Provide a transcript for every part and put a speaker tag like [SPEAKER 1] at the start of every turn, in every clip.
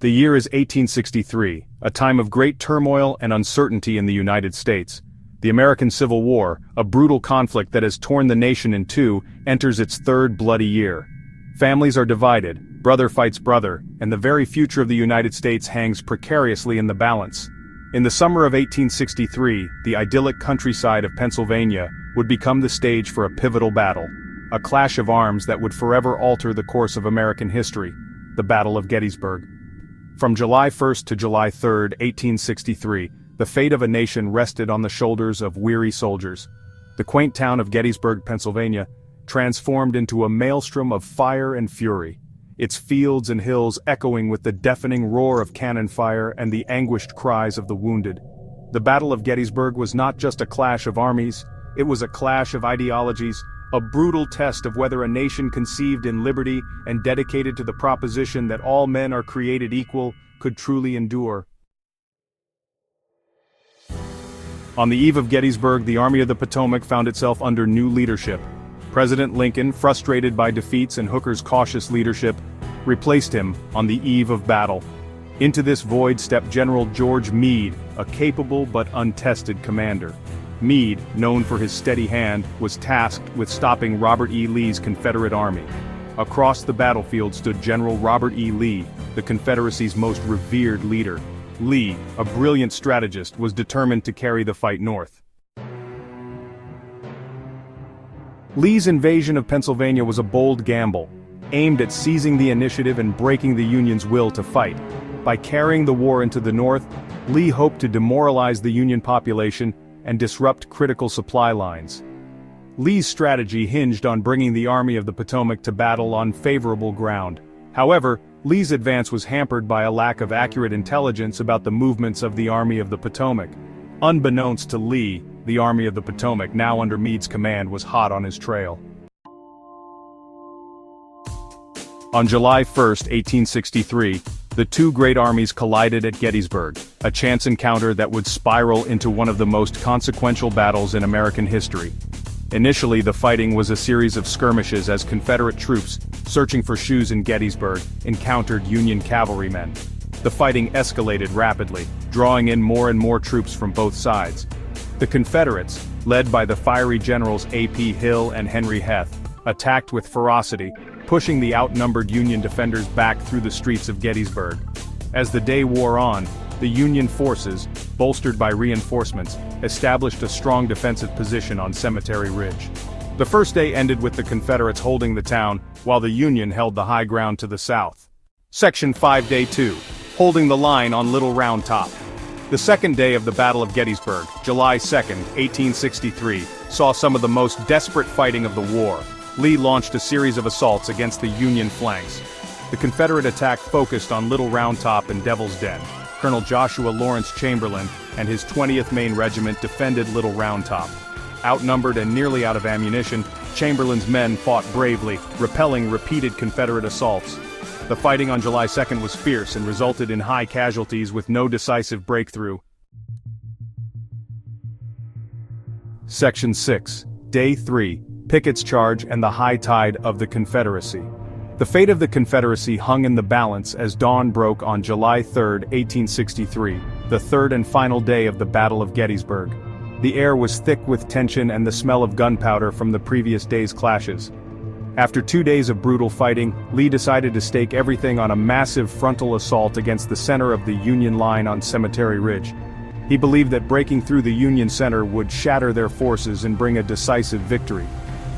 [SPEAKER 1] The year is 1863, a time of great turmoil and uncertainty in the United States. The American Civil War, a brutal conflict that has torn the nation in two, enters its third bloody year. Families are divided, brother fights brother, and the very future of the United States hangs precariously in the balance. In the summer of 1863, the idyllic countryside of Pennsylvania would become the stage for a pivotal battle, a clash of arms that would forever alter the course of American history, the Battle of Gettysburg. From July 1st to July 3rd, 1863, the fate of a nation rested on the shoulders of weary soldiers. The quaint town of Gettysburg, Pennsylvania, transformed into a maelstrom of fire and fury, its fields and hills echoing with the deafening roar of cannon fire and the anguished cries of the wounded. The Battle of Gettysburg was not just a clash of armies, it was a clash of ideologies, a brutal test of whether a nation conceived in liberty and dedicated to the proposition that all men are created equal could truly endure. On the eve of Gettysburg, the Army of the Potomac found itself under new leadership. President Lincoln, frustrated by defeats and Hooker's cautious leadership, replaced him on the eve of battle. Into this void stepped General George Meade, a capable but untested commander. Meade, known for his steady hand, was tasked with stopping Robert E. Lee's Confederate Army. Across the battlefield stood General Robert E. Lee, the Confederacy's most revered leader. Lee, a brilliant strategist, was determined to carry the fight north. Lee's invasion of Pennsylvania was a bold gamble, aimed at seizing the initiative and breaking the Union's will to fight. By carrying the war into the north, Lee hoped to demoralize the Union population and disrupt critical supply lines. Lee's strategy hinged on bringing the Army of the Potomac to battle on favorable ground. However, Lee's advance was hampered by a lack of accurate intelligence about the movements of the Army of the Potomac. Unbeknownst to Lee, the Army of the Potomac, now under Meade's command, was hot on his trail. On July 1, 1863, the two great armies collided at Gettysburg, a chance encounter that would spiral into one of the most consequential battles in American history. Initially, the fighting was a series of skirmishes as Confederate troops, searching for shoes in Gettysburg, encountered Union cavalrymen. The fighting escalated rapidly, drawing in more and more troops from both sides. The Confederates, led by the fiery generals A.P. Hill and Henry Heth, attacked with ferocity, pushing the outnumbered Union defenders back through the streets of Gettysburg. As the day wore on, the Union forces, bolstered by reinforcements, established a strong defensive position on Cemetery Ridge. The first day ended with the Confederates holding the town, while the Union held the high ground to the south. Section 5, Day 2. Holding the line on Little Round Top. The second day of the Battle of Gettysburg, July 2, 1863, saw some of the most desperate fighting of the war. Lee launched a series of assaults against the Union flanks. The Confederate attack focused on Little Round Top and Devil's Den. Colonel Joshua Lawrence Chamberlain and his 20th Maine Regiment defended Little Round Top. Outnumbered and nearly out of ammunition, Chamberlain's men fought bravely, repelling repeated Confederate assaults. The fighting on July 2nd was fierce and resulted in high casualties with no decisive breakthrough. Section 6, Day 3, Pickett's Charge and the High Tide of the Confederacy. The fate of the Confederacy hung in the balance as dawn broke on July 3, 1863, the third and final day of the Battle of Gettysburg. The air was thick with tension and the smell of gunpowder from the previous day's clashes. After 2 days of brutal fighting, Lee decided to stake everything on a massive frontal assault against the center of the Union line on Cemetery Ridge. He believed that breaking through the Union center would shatter their forces and bring a decisive victory.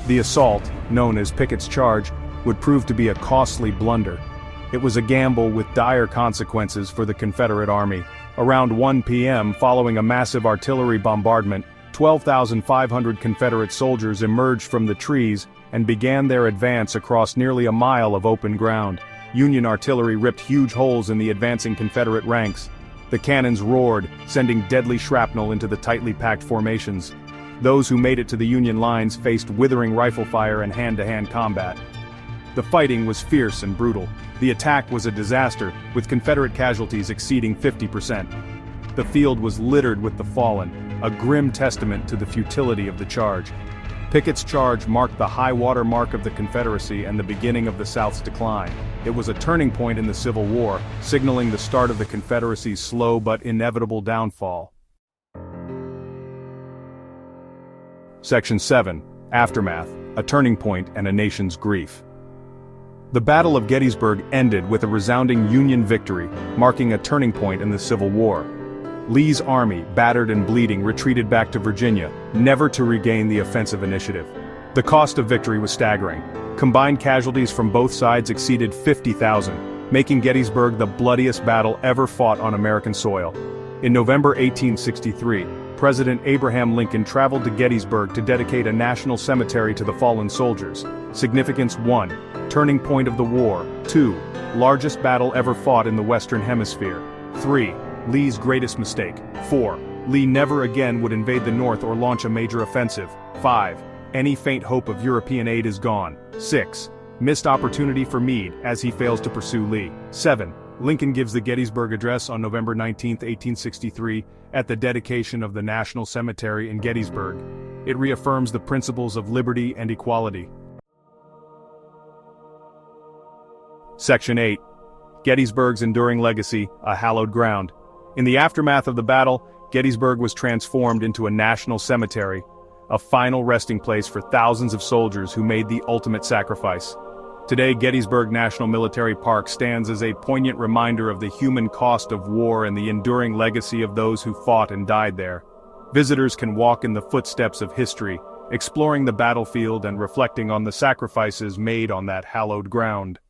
[SPEAKER 1] The assault, known as Pickett's Charge, would prove to be a costly blunder. It was a gamble with dire consequences for the Confederate Army. Around 1 p.m., following a massive artillery bombardment, 12,500 Confederate soldiers emerged from the trees and began their advance across nearly a mile of open ground. Union artillery ripped huge holes in the advancing Confederate ranks. The cannons roared, sending deadly shrapnel into the tightly packed formations. Those who made it to the Union lines faced withering rifle fire and hand-to-hand combat. The fighting was fierce and brutal. The attack was a disaster, with Confederate casualties exceeding 50%. The field was littered with the fallen, a grim testament to the futility of the charge. Pickett's charge marked the high-water mark of the Confederacy and the beginning of the South's decline. It was a turning point in the Civil War, signaling the start of the Confederacy's slow but inevitable downfall. Section 7. Aftermath, a turning point and a nation's grief. The Battle of Gettysburg ended with a resounding Union victory, marking a turning point in the Civil War. Lee's army, battered and bleeding, retreated back to Virginia, never to regain the offensive initiative. The cost of victory was staggering. Combined casualties from both sides exceeded 50,000, making Gettysburg the bloodiest battle ever fought on American soil. In November 1863, President Abraham Lincoln traveled to Gettysburg to dedicate a national cemetery to the fallen soldiers. Significance: 1. Turning point of the war. 2. Largest battle ever fought in the Western Hemisphere. 3. Lee's greatest mistake. 4. Lee never again would invade the North or launch a major offensive. 5. Any faint hope of European aid is gone. 6. Missed opportunity for Meade, as he fails to pursue Lee. 7. Lincoln gives the Gettysburg Address on November 19, 1863, at the dedication of the National Cemetery in Gettysburg. It reaffirms the principles of liberty and equality. Section 8. Gettysburg's enduring legacy, a hallowed ground. In the aftermath of the battle, Gettysburg was transformed into a national cemetery, a final resting place for thousands of soldiers who made the ultimate sacrifice. Today, Gettysburg National Military Park stands as a poignant reminder of the human cost of war and the enduring legacy of those who fought and died there. Visitors can walk in the footsteps of history, exploring the battlefield and reflecting on the sacrifices made on that hallowed ground.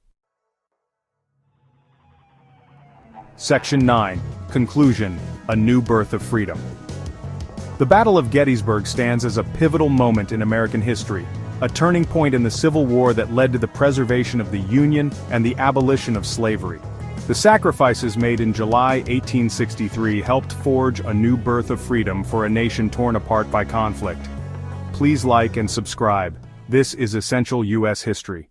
[SPEAKER 1] Section 9. Conclusion: A new birth of freedom. The Battle of Gettysburg stands as a pivotal moment in American history, a turning point in the Civil War that led to the preservation of the Union and the abolition of slavery. The sacrifices made in July 1863 helped forge a new birth of freedom for a nation torn apart by conflict. Please like and subscribe. This is Essential U.S. History.